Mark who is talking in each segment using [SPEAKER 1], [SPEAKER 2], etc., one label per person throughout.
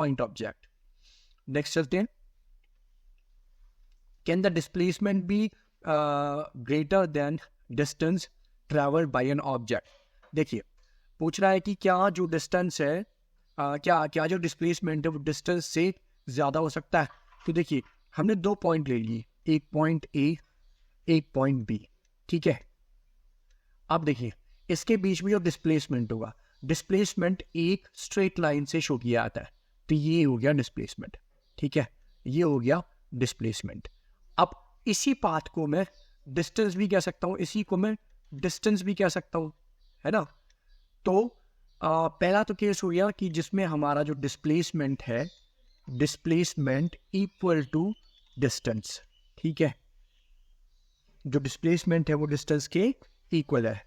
[SPEAKER 1] Point object. Next चलते हैं, can the displacement be greater than distance travelled by an object. देखिए पूछ रहा है कि क्या जो डिस्टेंस है क्या जो डिस्प्लेसमेंट है वो डिस्टेंस से ज़्यादा हो सकता है। तो देखिए हमने 2 पॉइंट ले लिए, एक पॉइंट ए, एक पॉइंट बी, ठीक है। अब देखिए इसके बीच में जो डिस्प्लेसमेंट होगा, डिस्प्लेसमेंट एक स्ट्रेट लाइन से शो किया जाता है, तो ये हो गया डिस्प्लेसमेंट, ठीक है, ये हो गया डिस्प्लेसमेंट। अब इसी पाथ को मैं डिस्टेंस भी कह सकता हूँ, इसी को मैं डिस्टेंस भी कह सकता हूँ, है ना। तो पहला तो केस हो गया कि जिसमें हमारा जो डिस्प्लेसमेंट है, डिस्प्लेसमेंट इक्वल टू डिस्टेंस, ठीक है, जो डिस्प्लेसमेंट है वो डिस्टेंस के इक्वल है।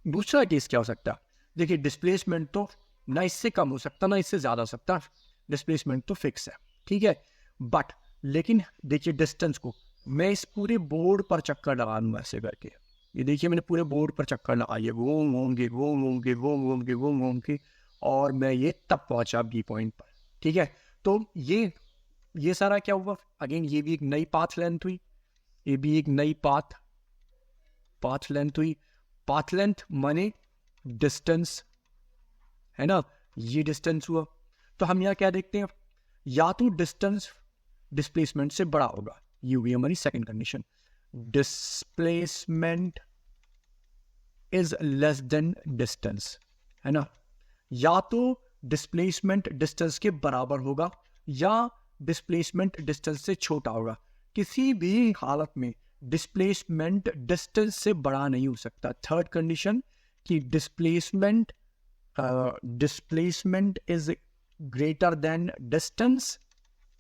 [SPEAKER 1] दूसरा केस क्या हो सकता है, देखिए डिस्प्लेसमेंट तो ना इससे कम हो सकता ना इससे ज्यादा हो सकता, डिस्प्लेसमेंट तो फिक्स है, ठीक है। बट लेकिन देखिए डिस्टेंस को मैं इस पूरे बोर्ड पर चक्कर लगा दूंगा ऐसे करके, ये देखिए मैंने पूरे बोर्ड पर चक्कर लगाई है, घूम घूम के घूम घूम के घूम घूम के घूम घूम के, और मैं ये तब पहुंचा बी पॉइंट पर, ठीक है। तो ये सारा क्या हुआ, अगेन ये भी एक नई पाथ लेंथ हुई, ये भी एक नई पाथ लेंथ हुई। पाथ लेंथ माने डिस्टेंस, है ना, ये डिस्टेंस हुआ। तो हम यहाँ क्या देखते हैं, या तो डिस्टेंस डिस्प्लेसमेंट से बड़ा होगा, ये हुई हमारी second condition, displacement is less than distance, है ना, या तो डिस्प्लेसमेंट डिस्टेंस के बराबर होगा या डिस्प्लेसमेंट डिस्टेंस से छोटा होगा। किसी भी हालत में डिस्प्लेसमेंट डिस्टेंस से बड़ा नहीं हो सकता। थर्ड कंडीशन कि displacement is greater than distance,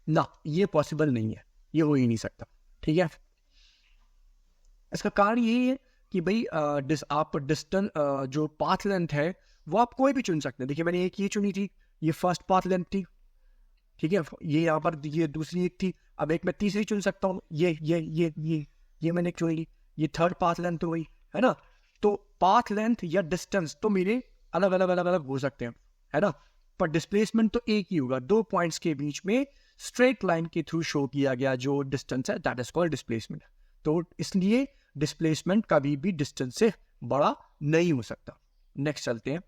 [SPEAKER 1] ना ये पॉसिबल नहीं है, ये हो ही नहीं सकता, ठीक है। इसका कारण यही है कि भाई आप डिस्टेंस जो पाथ लेंथ है वो आप कोई भी चुन सकते हैं। देखिए मैंने एक ये चुनी थी, ये फर्स्ट पाथ लेंथ थी, ठीक है, ये यहाँ पर ये दूसरी एक थी, अब एक मैं तीसरी चुन सकता हूँ, ये मैंने चुन ली, ये थर्ड पाथ लेंथ हो गई, है ना। तो पाथ लेंथ या डिस्टेंस तो मेरे अलग अलग अलग अलग हो सकते हैं, है ना, पर डिस्प्लेसमेंट तो एक ही होगा, दो पॉइंट्स के बीच में स्ट्रेट लाइन के थ्रू शो किया गया जो डिस्टेंस है, दैट इज कॉल्ड डिस्प्लेसमेंट। तो इसलिए डिस्प्लेसमेंट कभी भी डिस्टेंस से बड़ा नहीं हो सकता। नेक्स्ट चलते हैं,